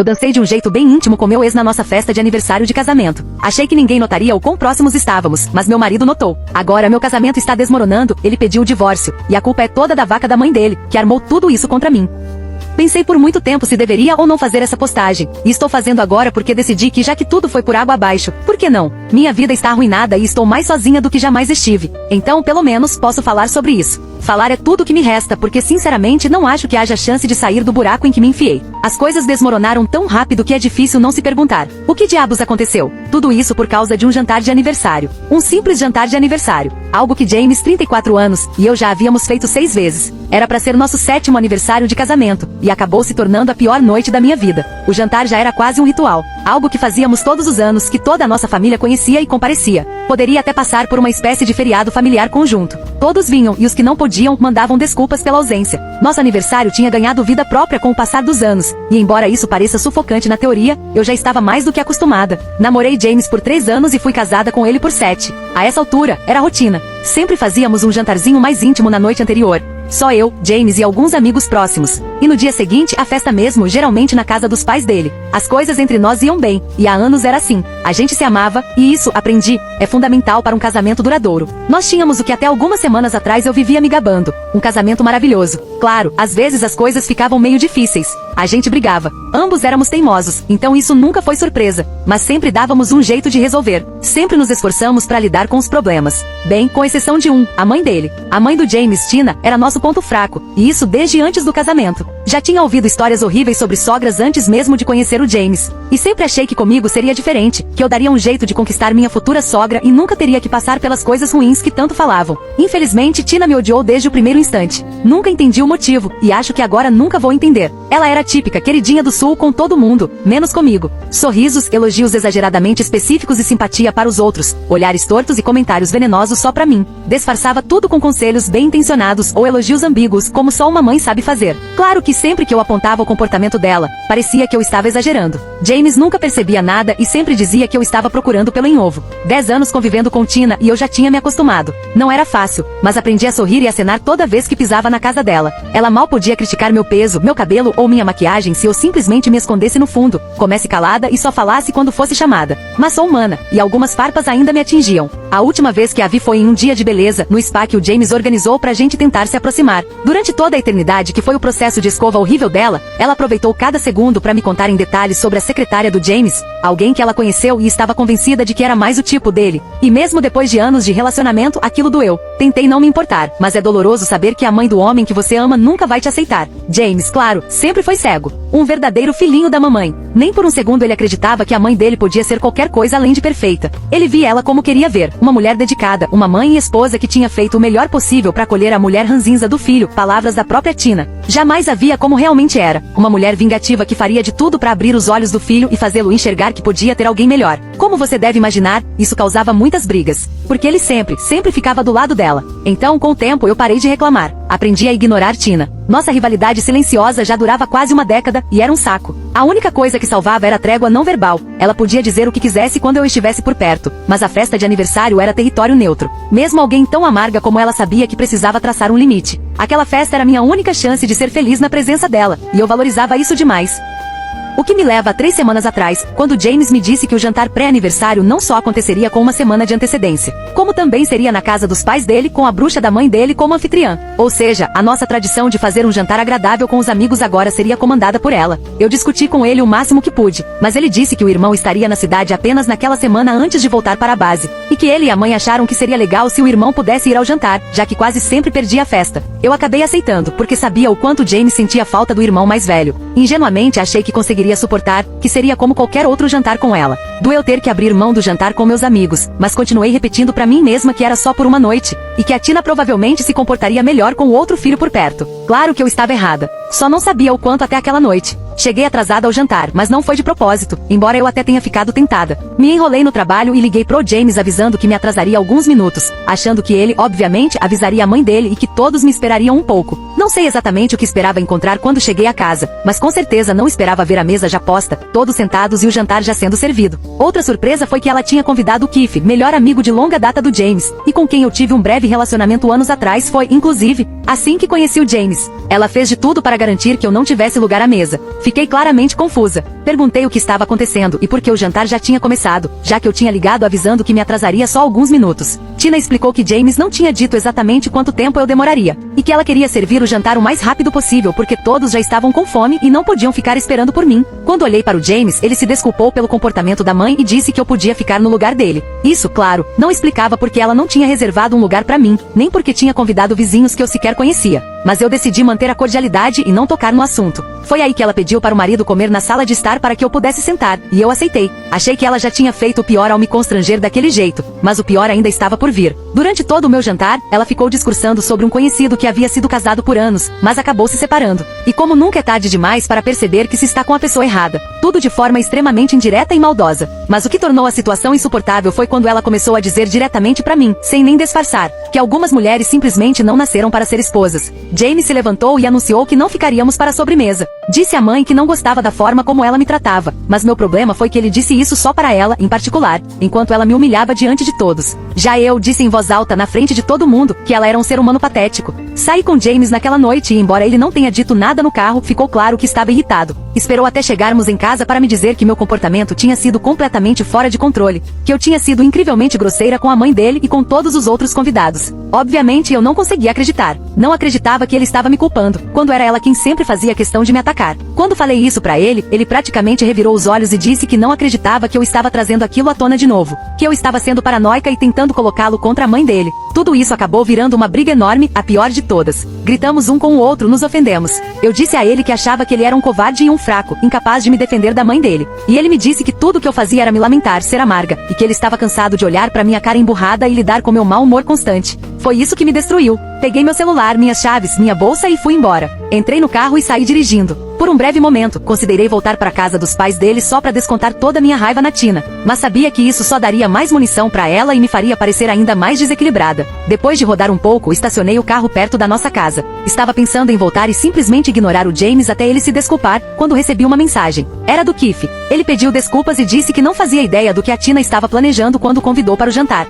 Eu dancei de um jeito bem íntimo com meu ex na nossa festa de aniversário de casamento. Achei que ninguém notaria o quão próximos estávamos, mas meu marido notou. Agora meu casamento está desmoronando, ele pediu o divórcio, e a culpa é toda da vaca da mãe dele, que armou tudo isso contra mim. Pensei por muito tempo se deveria ou não fazer essa postagem, e estou fazendo agora porque decidi que já que tudo foi por água abaixo, por que não? Minha vida está arruinada e estou mais sozinha do que jamais estive. Então, pelo menos, posso falar sobre isso. Falar é tudo que me resta porque sinceramente não acho que haja chance de sair do buraco em que me enfiei. As coisas desmoronaram tão rápido que é difícil não se perguntar: o que diabos aconteceu? Tudo isso por causa de um jantar de aniversário. Um simples jantar de aniversário. Algo que James, 34 anos, e eu já havíamos feito 6 vezes. Era para ser nosso 7º aniversário de casamento, e acabou se tornando a pior noite da minha vida. O jantar já era quase um ritual. Algo que fazíamos todos os anos, que toda a nossa família conhecia e comparecia. Poderia até passar por uma espécie de feriado familiar conjunto. Todos vinham, e os que não podiam, mandavam desculpas pela ausência. Nosso aniversário tinha ganhado vida própria com o passar dos anos, e embora isso pareça sufocante na teoria, eu já estava mais do que acostumada. Namorei James por 3 anos e fui casada com ele por 7. A essa altura, era rotina. Sempre fazíamos um jantarzinho mais íntimo na noite anterior. Só eu, James e alguns amigos próximos. E no dia seguinte, a festa mesmo, geralmente na casa dos pais dele. As coisas entre nós iam bem, e há anos era assim. A gente se amava, e isso, aprendi, é fundamental para um casamento duradouro. Nós tínhamos o que até algumas semanas atrás eu vivia me gabando. Um casamento maravilhoso. Claro, às vezes as coisas ficavam meio difíceis. A gente brigava. Ambos éramos teimosos, então isso nunca foi surpresa. Mas sempre dávamos um jeito de resolver. Sempre nos esforçamos para lidar com os problemas. Bem, com exceção de um, a mãe dele. A mãe do James, Tina, era nosso ponto fraco, e isso desde antes do casamento. Já tinha ouvido histórias horríveis sobre sogras antes mesmo de conhecer o James. E sempre achei que comigo seria diferente, que eu daria um jeito de conquistar minha futura sogra e nunca teria que passar pelas coisas ruins que tanto falavam. Infelizmente, Tina me odiou desde o primeiro instante. Nunca entendi o motivo, e acho que agora nunca vou entender. Ela era típica queridinha do sul com todo mundo, menos comigo. Sorrisos, elogios exageradamente específicos e simpatia para os outros, olhares tortos e comentários venenosos só pra mim. Disfarçava tudo com conselhos bem intencionados ou elogios ambíguos, como só uma mãe sabe fazer. Claro que sempre que eu apontava o comportamento dela, parecia que eu estava exagerando. James nunca percebia nada e sempre dizia que eu estava procurando pelo em ovo. 10 anos convivendo com Tina e eu já tinha me acostumado. Não era fácil, mas aprendi a sorrir e acenar toda vez que pisava na casa dela. Ela mal podia criticar meu peso, meu cabelo ou minha maquiagem se eu simplesmente me escondesse no fundo, comesse calada e só falasse quando fosse chamada. Mas sou humana, e algumas farpas ainda me atingiam. A última vez que a vi foi em um dia de beleza, no spa que o James organizou pra gente tentar se aproximar. Durante toda a eternidade que foi o processo de escova horrível dela, ela aproveitou cada segundo pra me contar em detalhes sobre a secretária do James, alguém que ela conheceu e estava convencida de que era mais o tipo dele. E mesmo depois de anos de relacionamento, aquilo doeu. Tentei não me importar, mas é doloroso saber que a mãe do homem que você ama nunca vai te aceitar. James, claro, sempre foi cego. Um verdadeiro filhinho da mamãe. Nem por um segundo ele acreditava que a mãe dele podia ser qualquer coisa além de perfeita. Ele via ela como queria ver, uma mulher dedicada, uma mãe e esposa que tinha feito o melhor possível para acolher a mulher ranzinza do filho, palavras da própria Tina. Jamais a via como realmente era, uma mulher vingativa que faria de tudo para abrir os olhos do filho e fazê-lo enxergar que podia ter alguém melhor. Como você deve imaginar, isso causava muitas brigas, porque ele sempre ficava do lado dela. Então, com o tempo eu parei de reclamar. Aprendi a ignorar Tina. Nossa rivalidade silenciosa já durava quase uma década, e era um saco. A única coisa que salvava era a trégua não verbal. Ela podia dizer o que quisesse quando eu estivesse por perto, mas a festa de aniversário era território neutro. Mesmo alguém tão amarga como ela sabia que precisava traçar um limite. Aquela festa era minha única chance de ser feliz na presença dela, e eu valorizava isso demais. O que me leva a 3 semanas atrás, quando James me disse que o jantar pré-aniversário não só aconteceria com uma semana de antecedência, como também seria na casa dos pais dele com a bruxa da mãe dele como anfitriã. Ou seja, a nossa tradição de fazer um jantar agradável com os amigos agora seria comandada por ela. Eu discuti com ele o máximo que pude, mas ele disse que o irmão estaria na cidade apenas naquela semana antes de voltar para a base, e que ele e a mãe acharam que seria legal se o irmão pudesse ir ao jantar, já que quase sempre perdia a festa. Eu acabei aceitando, porque sabia o quanto James sentia falta do irmão mais velho. Ingenuamente achei que conseguiria suportar, que seria como qualquer outro jantar com ela. Doeu ter que abrir mão do jantar com meus amigos, mas continuei repetindo pra mim mesma que era só por uma noite, e que a Tina provavelmente se comportaria melhor com o outro filho por perto. Claro que eu estava errada. Só não sabia o quanto até aquela noite. Cheguei atrasada ao jantar, mas não foi de propósito, embora eu até tenha ficado tentada. Me enrolei no trabalho e liguei pro James avisando que me atrasaria alguns minutos, achando que ele, obviamente, avisaria a mãe dele e que todos me esperariam um pouco. Não sei exatamente o que esperava encontrar quando cheguei a casa, mas com certeza não esperava ver a mesa já posta, todos sentados e o jantar já sendo servido. Outra surpresa foi que ela tinha convidado o Keith, melhor amigo de longa data do James, e com quem eu tive um breve relacionamento anos atrás foi, inclusive, Assim que conheci o James, ela fez de tudo para garantir que eu não tivesse lugar à mesa. Fiquei claramente confusa. Perguntei o que estava acontecendo e por que o jantar já tinha começado, já que eu tinha ligado avisando que me atrasaria só alguns minutos. Tina explicou que James não tinha dito exatamente quanto tempo eu demoraria, e que ela queria servir o jantar o mais rápido possível porque todos já estavam com fome e não podiam ficar esperando por mim. Quando olhei para o James, ele se desculpou pelo comportamento da mãe e disse que eu podia ficar no lugar dele. Isso, claro, não explicava porque ela não tinha reservado um lugar para mim, nem porque tinha convidado vizinhos que eu sequer conhecia. Mas eu decidi manter a cordialidade e não tocar no assunto. Foi aí que ela pediu para o marido comer na sala de estar para que eu pudesse sentar, e eu aceitei. Achei que ela já tinha feito o pior ao me constranger daquele jeito, mas o pior ainda estava por vir. Durante todo o meu jantar, ela ficou discursando sobre um conhecido que havia sido casado por anos, mas acabou se separando. E como nunca é tarde demais para perceber que se está com a pessoa errada. Tudo de forma extremamente indireta e maldosa. Mas o que tornou a situação insuportável foi quando ela começou a dizer diretamente para mim, sem nem disfarçar, que algumas mulheres simplesmente não nasceram para ser esposas. James se levantou e anunciou que não ficaríamos para a sobremesa. Disse à mãe que não gostava da forma como ela me tratava, mas meu problema foi que ele disse isso só para ela, em particular, enquanto ela me humilhava diante de todos. Já eu disse em voz alta na frente de todo mundo que ela era um ser humano patético. Saí com James naquela noite e, embora ele não tenha dito nada no carro, ficou claro que estava irritado. Esperou até chegarmos em casa para me dizer que meu comportamento tinha sido completamente fora de controle, que eu tinha sido incrivelmente grosseira com a mãe dele e com todos os outros convidados. Obviamente eu não conseguia acreditar. Não acreditava que ele estava me culpando, quando era ela quem sempre fazia questão de me atacar. Quando falei isso pra ele, ele praticamente revirou os olhos e disse que não acreditava que eu estava trazendo aquilo à tona de novo, que eu estava sendo paranoica e tentando colocá-lo contra a mãe dele. Tudo isso acabou virando uma briga enorme, a pior de todas. Gritamos um com o outro, nos ofendemos. Eu disse a ele que achava que ele era um covarde e um fraco, incapaz de me defender da mãe dele. E ele me disse que tudo que eu fazia era me lamentar, ser amarga, e que ele estava cansado de olhar pra minha cara emburrada e lidar com meu mau humor constante. Foi isso que me destruiu. Peguei meu celular, minhas chaves, minha bolsa e fui embora. Entrei no carro e saí dirigindo. Por um breve momento, considerei voltar para casa dos pais dele só para descontar toda a minha raiva na Tina. Mas sabia que isso só daria mais munição para ela e me faria parecer ainda mais desequilibrada. Depois de rodar um pouco, estacionei o carro perto da nossa casa. Estava pensando em voltar e simplesmente ignorar o James até ele se desculpar, quando recebi uma mensagem. Era do Keith. Ele pediu desculpas e disse que não fazia ideia do que a Tina estava planejando quando o convidou para o jantar.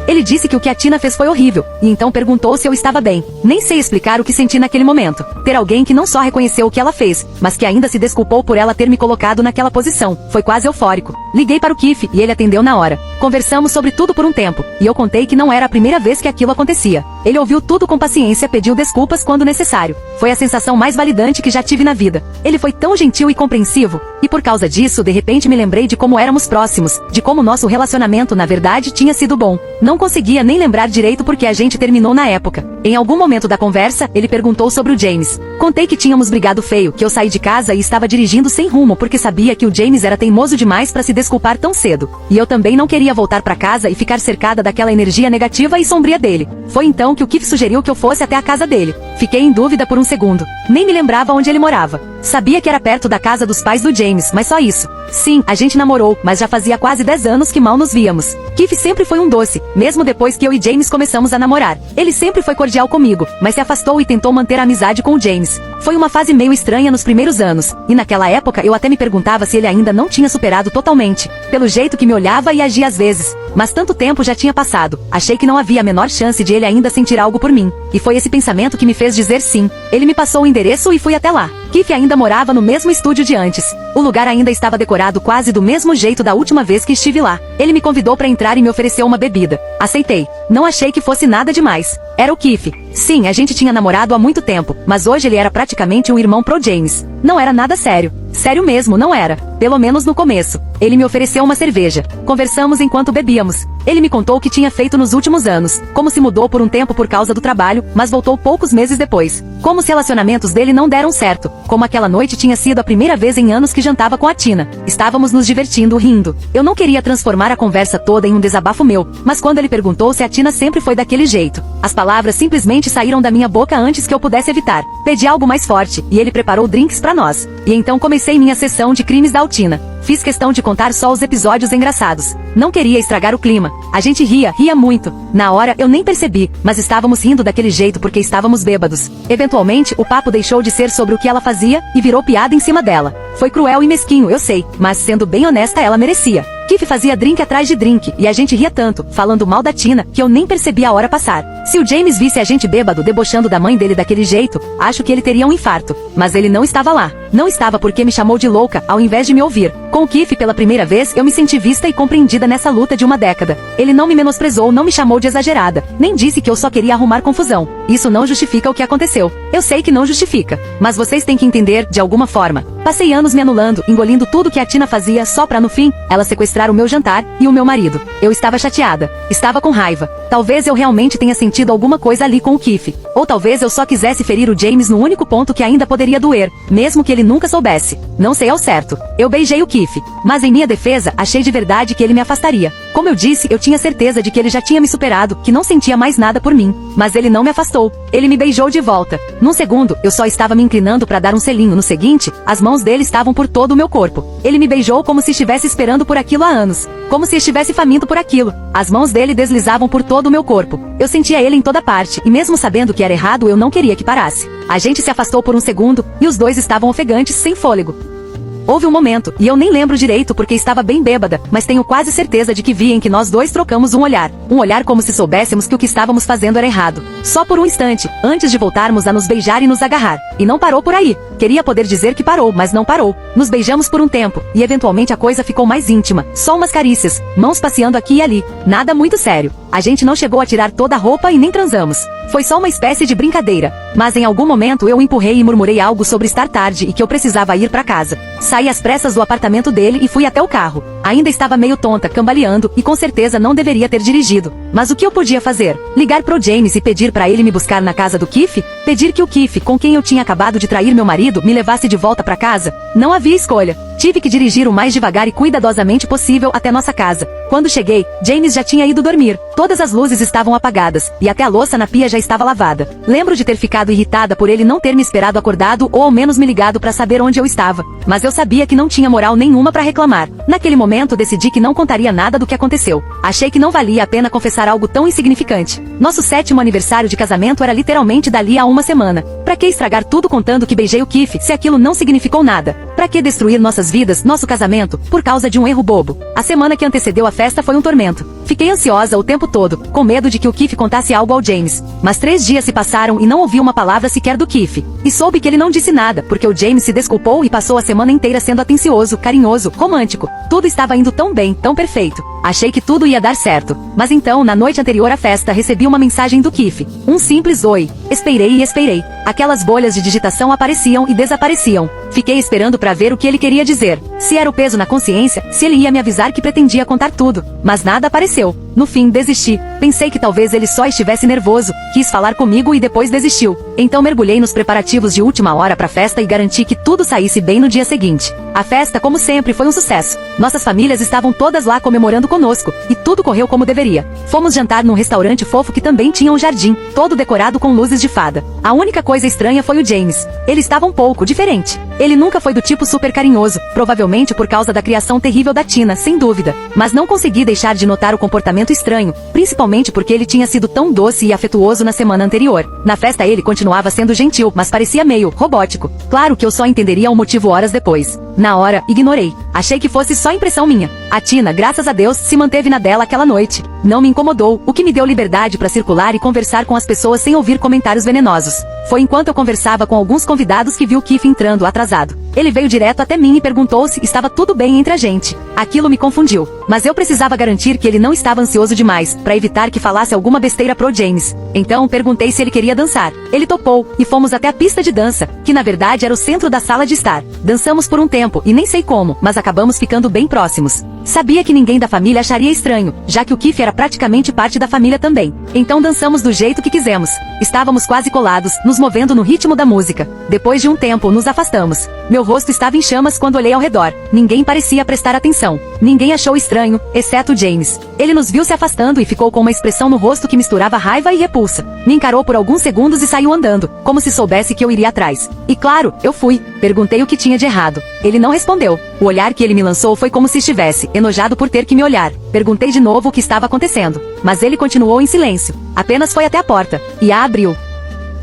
Ele disse que o que a Tina fez foi horrível, e então perguntou se eu estava bem. Nem sei explicar o que senti naquele momento. Ter alguém que não só reconheceu o que ela fez, mas que ainda se desculpou por ela ter me colocado naquela posição. Foi quase eufórico. Liguei para o Keith e ele atendeu na hora. Conversamos sobre tudo por um tempo, e eu contei que não era a primeira vez que aquilo acontecia. Ele ouviu tudo com paciência e pediu desculpas quando necessário. Foi a sensação mais validante que já tive na vida. Ele foi tão gentil e compreensivo, e por causa disso, de repente me lembrei de como éramos próximos, de como nosso relacionamento na verdade tinha sido bom. Não conseguia nem lembrar direito porque a gente terminou na época. Em algum momento da conversa, ele perguntou sobre o James. Contei que tínhamos brigado feio, que eu saí de casa e estava dirigindo sem rumo porque sabia que o James era teimoso demais para se desculpar tão cedo. E eu também não queria voltar para casa e ficar cercada daquela energia negativa e sombria dele. Foi então que o Keith sugeriu que eu fosse até a casa dele. Fiquei em dúvida por um segundo. Nem me lembrava onde ele morava. Sabia que era perto da casa dos pais do James, mas só isso. Sim, a gente namorou, mas já fazia quase 10 anos que mal nos víamos. Keith sempre foi um doce, mesmo depois que eu e James começamos a namorar. Ele sempre foi cordial comigo, mas se afastou e tentou manter a amizade com o James. Foi uma fase meio estranha nos primeiros anos, e naquela época eu até me perguntava se ele ainda não tinha superado totalmente, pelo jeito que me olhava e agia às vezes. Mas tanto tempo já tinha passado, achei que não havia a menor chance de ele ainda sentir algo por mim. E foi esse pensamento que me fez dizer sim. Ele me passou o endereço e fui até lá. Keith ainda morava no mesmo estúdio de antes. O lugar ainda estava decorado quase do mesmo jeito da última vez que estive lá. Ele me convidou para entrar e me ofereceu uma bebida. Aceitei. Não achei que fosse nada demais. Era o Keith. Sim, a gente tinha namorado há muito tempo, mas hoje ele era praticamente um irmão pro James. Não era nada sério. Sério mesmo, não era. Pelo menos no começo. Ele me ofereceu uma cerveja. Conversamos enquanto bebíamos. Ele me contou o que tinha feito nos últimos anos, como se mudou por um tempo por causa do trabalho, mas voltou poucos meses depois. Como os relacionamentos dele não deram certo, como aquela noite tinha sido a primeira vez em anos que jantava com a Tina. Estávamos nos divertindo, rindo. Eu não queria transformar a conversa toda em um desabafo meu, mas quando ele perguntou se a Tina sempre foi daquele jeito, as palavras simplesmente saíram da minha boca antes que eu pudesse evitar. Pedi algo mais forte, e ele preparou drinks pra nós. E então comecei minha sessão de crimes da Altina. Fiz questão de contar só os episódios engraçados. Não queria estragar o clima. A gente ria muito. Na hora eu nem percebi, mas estávamos rindo daquele jeito porque estávamos bêbados. Eventualmente, o papo deixou de ser sobre o que ela fazia e virou piada em cima dela. Foi cruel e mesquinho, eu sei, mas sendo bem honesta ela merecia. Keith fazia drink atrás de drink, e a gente ria tanto, falando mal da Tina, que eu nem percebi a hora passar. Se o James visse a gente bêbado debochando da mãe dele daquele jeito, acho que ele teria um infarto. Mas ele não estava lá. Não estava porque me chamou de louca, ao invés de me ouvir. Com o Keith pela primeira vez eu me senti vista e compreendida nessa luta de uma década. Ele não me menosprezou, não me chamou de exagerada, nem disse que eu só queria arrumar confusão. Isso não justifica o que aconteceu. Eu sei que não justifica, mas vocês têm que entender, de alguma forma. Passei anos me anulando, engolindo tudo que a Tina fazia só pra no fim, ela sequestrar o meu jantar e o meu marido. Eu estava chateada. Estava com raiva. Talvez eu realmente tenha sentido alguma coisa ali com o Keith. Ou talvez eu só quisesse ferir o James no único ponto que ainda poderia doer, mesmo que ele nunca soubesse. Não sei ao certo. Eu beijei o Keith. Mas em minha defesa, achei de verdade que ele me afastaria. Como eu disse, eu tinha certeza de que ele já tinha me superado, que não sentia mais nada por mim. Mas ele não me afastou. Ele me beijou de volta. Num segundo, eu só estava me inclinando para dar um selinho. No seguinte, as mãos dele estavam por todo o meu corpo. Ele me beijou como se estivesse esperando por aquilo há anos. Como se estivesse faminto por aquilo. As mãos dele deslizavam por todo o meu corpo. Eu sentia ele em toda parte, e mesmo sabendo que era errado, eu não queria que parasse. A gente se afastou por um segundo, e os dois estavam ofegantes, sem fôlego. Houve um momento, e eu nem lembro direito porque estava bem bêbada, mas tenho quase certeza de que vi em que nós dois trocamos um olhar. Um olhar como se soubéssemos que o que estávamos fazendo era errado. Só por um instante, antes de voltarmos a nos beijar e nos agarrar. E não parou por aí. Queria poder dizer que parou, mas não parou. Nos beijamos por um tempo, e eventualmente a coisa ficou mais íntima. Só umas carícias, mãos passeando aqui e ali. Nada muito sério. A gente não chegou a tirar toda a roupa e nem transamos. Foi só uma espécie de brincadeira. Mas em algum momento eu o empurrei e murmurei algo sobre estar tarde e que eu precisava ir para casa. Saí às pressas do apartamento dele e fui até o carro. Ainda estava meio tonta, cambaleando, e com certeza não deveria ter dirigido. Mas o que eu podia fazer? Ligar pro James e pedir para ele me buscar na casa do Keith? Pedir que o Keith, com quem eu tinha acabado de trair meu marido, me levasse de volta para casa? Não havia escolha. Tive que dirigir o mais devagar e cuidadosamente possível até nossa casa. Quando cheguei, James já tinha ido dormir. Todas as luzes estavam apagadas, e até a louça na pia já estava lavada. Lembro de ter ficado irritada por ele não ter me esperado acordado ou ao menos me ligado para saber onde eu estava. Mas eu sabia que não tinha moral nenhuma para reclamar. Naquele momento decidi que não contaria nada do que aconteceu. Achei que não valia a pena confessar algo tão insignificante. Nosso 7º aniversário de casamento era literalmente dali a uma semana. Pra que estragar tudo contando que beijei o Keith, se aquilo não significou nada? Pra que destruir nossas vidas, nosso casamento, por causa de um erro bobo? A semana que antecedeu a festa foi um tormento. Fiquei ansiosa o tempo todo, com medo de que o Keith contasse algo ao James. Mas 3 dias se passaram e não ouvi uma palavra sequer do Keith. E soube que ele não disse nada, porque o James se desculpou e passou a semana inteira sendo atencioso, carinhoso, romântico. Tudo estava indo tão bem, tão perfeito. Achei que tudo ia dar certo. Mas então, na noite anterior à festa, recebi uma mensagem do Keith. Um simples oi. Esperei e esperei. Aquelas bolhas de digitação apareciam e desapareciam. Fiquei esperando para ver o que ele queria dizer. Se era o peso na consciência, se ele ia me avisar que pretendia contar tudo. Mas nada apareceu. No fim, desisti. Pensei que talvez ele só estivesse nervoso. Quis falar comigo e depois desistiu. Então mergulhei nos preparativos de última hora para a festa e garanti que tudo saísse bem no dia seguinte. A festa, como sempre, foi um sucesso. Nossas famílias estavam todas lá comemorando conosco, e tudo correu como deveria. Fomos jantar num restaurante fofo que também tinha um jardim, todo decorado com luzes de fada. A única coisa estranha foi o James. Ele estava um pouco diferente. Ele nunca foi do tipo super carinhoso, provavelmente por causa da criação terrível da Tina, sem dúvida. Mas não consegui deixar de notar o comportamento estranho, principalmente porque ele tinha sido tão doce e afetuoso na semana anterior. Na festa ele continuava sendo gentil, mas parecia meio robótico. Claro que eu só entenderia o motivo horas depois. Na hora, ignorei. Achei que fosse só impressão minha. A Tina, graças a Deus, se manteve na dela aquela noite. Não me incomodou, o que me deu liberdade para circular e conversar com as pessoas sem ouvir comentários venenosos. Foi enquanto eu conversava com alguns convidados que vi o Keith entrando atrasado. Ele veio direto até mim e perguntou se estava tudo bem entre a gente. Aquilo me confundiu, mas eu precisava garantir que ele não estava ansioso demais, para evitar que falasse alguma besteira pro James. Então perguntei se ele queria dançar. Ele topou, e fomos até a pista de dança, que na verdade era o centro da sala de estar. Dançamos por um tempo, e nem sei como, mas acabamos ficando bem próximos. Sabia que ninguém da família acharia estranho, já que o Keith era praticamente parte da família também. Então dançamos do jeito que quisemos. Estávamos quase colados, nos movendo no ritmo da música. Depois de um tempo, nos afastamos. Meu rosto estava em chamas quando olhei ao redor. Ninguém parecia prestar atenção. Ninguém achou estranho, exceto James. Ele nos viu se afastando e ficou com uma expressão no rosto que misturava raiva e repulsa. Me encarou por alguns segundos e saiu andando, como se soubesse que eu iria atrás. E claro, eu fui. Perguntei o que tinha de errado. Ele não respondeu. O olhar que ele me lançou foi como se estivesse enojado por ter que me olhar. Perguntei de novo o que estava acontecendo. Mas ele continuou em silêncio. Apenas foi até a porta. E a abriu.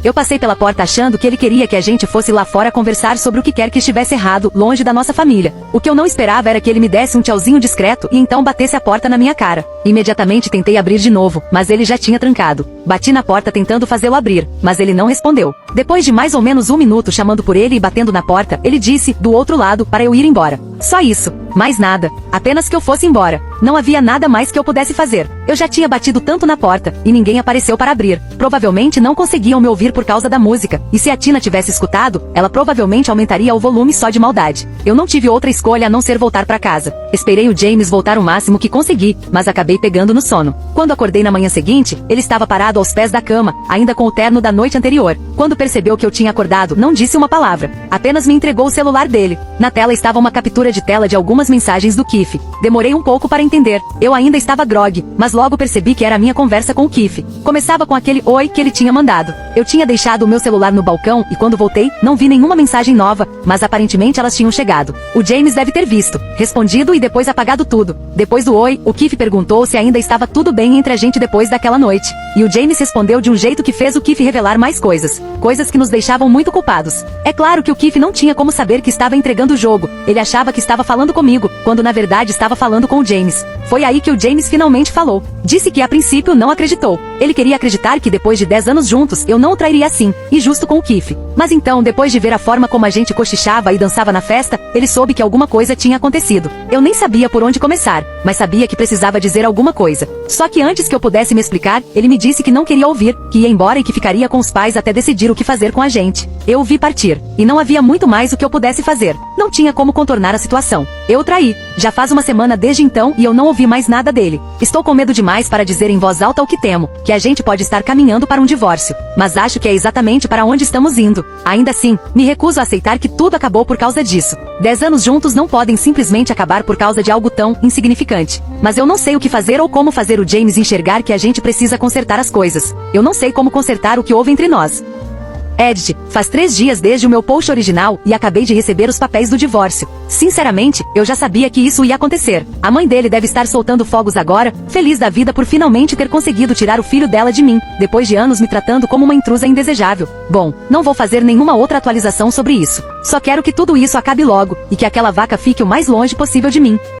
Eu passei pela porta achando que ele queria que a gente fosse lá fora conversar sobre o que quer que estivesse errado, longe da nossa família. O que eu não esperava era que ele me desse um tchauzinho discreto e então batesse a porta na minha cara. Imediatamente tentei abrir de novo, mas ele já tinha trancado. Bati na porta tentando fazê-lo abrir, mas ele não respondeu. Depois de mais ou menos 1 minuto chamando por ele e batendo na porta, ele disse, do outro lado, para eu ir embora. Só isso. Mais nada. Apenas que eu fosse embora. Não havia nada mais que eu pudesse fazer. Eu já tinha batido tanto na porta, e ninguém apareceu para abrir. Provavelmente não conseguiam me ouvir por causa da música, e se a Tina tivesse escutado, ela provavelmente aumentaria o volume só de maldade. Eu não tive outra escolha a não ser voltar para casa. Esperei o James voltar o máximo que consegui, mas acabei pegando no sono. Quando acordei na manhã seguinte, ele estava parado aos pés da cama, ainda com o terno da noite anterior. Quando percebeu que eu tinha acordado, não disse uma palavra. Apenas me entregou o celular dele. Na tela estava uma captura de tela de algumas mensagens do Keith. Demorei um pouco para entender. Eu ainda estava grogue, mas logo percebi que era a minha conversa com o Keith. Começava com aquele oi que ele tinha mandado. Eu tinha deixado o meu celular no balcão e quando voltei, não vi nenhuma mensagem nova, mas aparentemente elas tinham chegado. O James deve ter visto, respondido e depois apagado tudo. Depois do oi, o Keith perguntou se ainda estava tudo bem entre a gente depois daquela noite. E o James respondeu de um jeito que fez o Keith revelar mais coisas. Coisas que nos deixavam muito culpados. É claro que o Keith não tinha como saber que estava entregando o jogo. Ele achava que estava falando comigo, quando na verdade estava falando com o James. Foi aí que o James finalmente falou. Disse que a princípio não acreditou. Ele queria acreditar que depois de 10 anos juntos, eu não o trairia assim, e justo com o Keith. Mas então, depois de ver a forma como a gente cochichava e dançava na festa, ele soube que alguma coisa tinha acontecido. Eu nem sabia por onde começar, mas sabia que precisava dizer alguma coisa. Só que antes que eu pudesse me explicar, ele me disse que não queria ouvir, que ia embora e que ficaria com os pais até decidir o que fazer com a gente. Eu o vi partir, e não havia muito mais o que eu pudesse fazer. Não tinha como contornar a situação. Eu o traí. Já faz uma semana desde então e eu não ouvi mais nada dele. Estou com medo demais para dizer em voz alta o que temo, que a gente pode estar caminhando para um divórcio. Mas acho que é exatamente para onde estamos indo. Ainda assim, me recuso a aceitar que tudo acabou por causa disso. 10 anos juntos não podem simplesmente acabar por causa de algo tão insignificante. Mas eu não sei o que fazer ou como fazer o James enxergar que a gente precisa consertar as coisas. Eu não sei como consertar o que houve entre nós. Edith, faz 3 dias desde o meu post original e acabei de receber os papéis do divórcio. Sinceramente, eu já sabia que isso ia acontecer. A mãe dele deve estar soltando fogos agora, feliz da vida por finalmente ter conseguido tirar o filho dela de mim, depois de anos me tratando como uma intrusa indesejável. Bom, não vou fazer nenhuma outra atualização sobre isso. Só quero que tudo isso acabe logo, e que aquela vaca fique o mais longe possível de mim.